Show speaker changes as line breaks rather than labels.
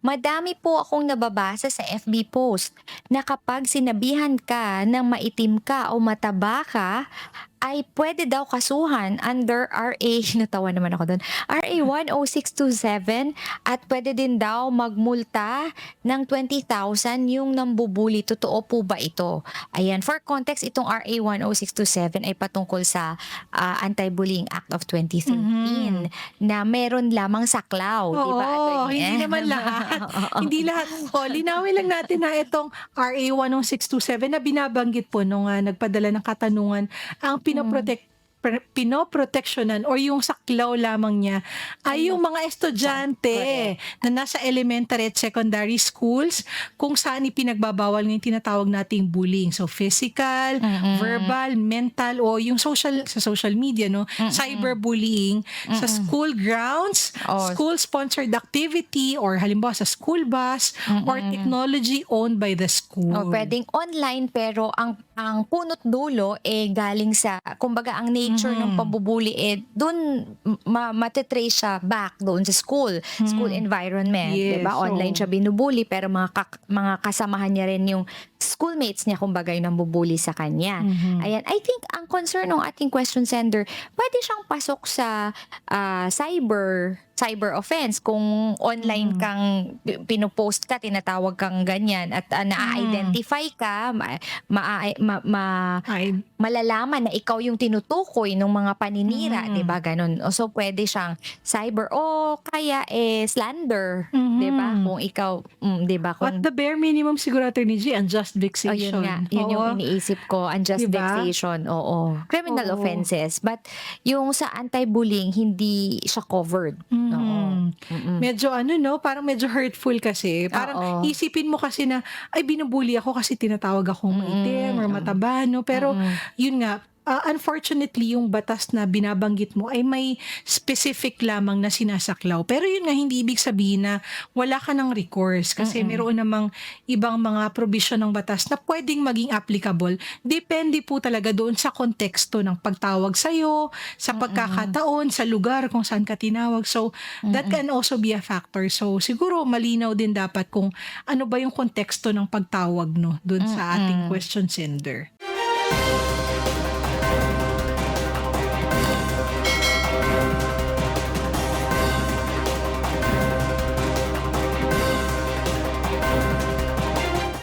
Madami po akong nababasa sa FB post na kapag sinabihan ka ng maitim ka o mataba ka, ay pwede daw kasuhan under RA natawa naman ako dun, RA 10627 at pwede din daw magmulta ng 20,000 yung nambubuli. Totoo po ba ito? Ayan, for context, itong RA 10627 ay patungkol sa Anti-Bullying Act of
Mhm.
2013 na meron lamang saklaw, 'di ba,
Oo,
attorney?
hindi naman lahat. Hindi lahat po. Linawin lang natin na itong RA 10627 na binabanggit po nung, nagpadala ng katanungan, ang
Hmm,
pinoproteksyonan or yung saklaw lamang niya
ay
ay yung mga
siya,
estudyante
correct.
na nasa elementary at secondary schools kung saan ipinagbabawal ng tinatawag nating bullying. So, physical,
Mm,
verbal, mental o yung sa social media 'no,
mm,
cyberbullying sa
mm.
school grounds,
Oh,
school-sponsored activity or halimbawa sa school bus or
mm.
technology owned by the
O
school.
puwedeng online pero ang punot dulo, galing sa kumbaga ang nature ng
Mhm.
pambu-bully, dun mate-trace siya back doon sa school
Hmm.
environment, 'di ba?
Yes,
Online siya
oo.
binubully pero mga kasamahan niya rin yung schoolmates niya kumbaga yung nambu-bully sa kanya.
Mhm.
Ayan, I think ang concern ng ating question sender, puwede siyang pasok sa, cyber offense kung online
Mhm.
kang pino-post ka, tinatawag kang ganyan at,
Hmm.
naa-identify ka, maaai ma ma
Ay,
malalaman na ikaw yung tinutukoy nung mga paninira, 'di
mm.
ba, gano'n. O so puwede siyang cyber o kaya, slander, 'di ba,
Mhm.
kung ikaw 'di ba,
At
kung
the bare minimum siguro Attorney G, unjust
yun nga,
vexation.
yun yung
Oo,
iniisip ko,
'di
unjust
ba?
vexation, oo. Criminal
Oo.
offenses, but yung sa anti-bullying hindi siya covered, oo.
Mhm.
Mm.
Medyo ano 'no, parang medyo hurtful kasi. Parang
Oo,
isipin mo kasi na, ay binubully ako kasi tinatawag akong maitim or
mm,
mataba 'no. Pero
mm.
yun nga, unfortunately yung batas na binabanggit mo ay may specific lamang na sinasaklaw. Pero yun nga, hindi ibig sabihin na wala ka ng recourse kasi
Mm,
meron namang ibang mga provision ng batas na puwedeng maging applicable. Depende po talaga doon sa konteksto ng pagtawag sa'yo, sa
mm,
pagkakataon, sa lugar kung saan ka tinawag. So, that
mm.
can also be a factor. So, siguro malinaw din dapat kung ano ba yung konteksto ng pagtawag 'no, dun sa ating
Mm.
question sender.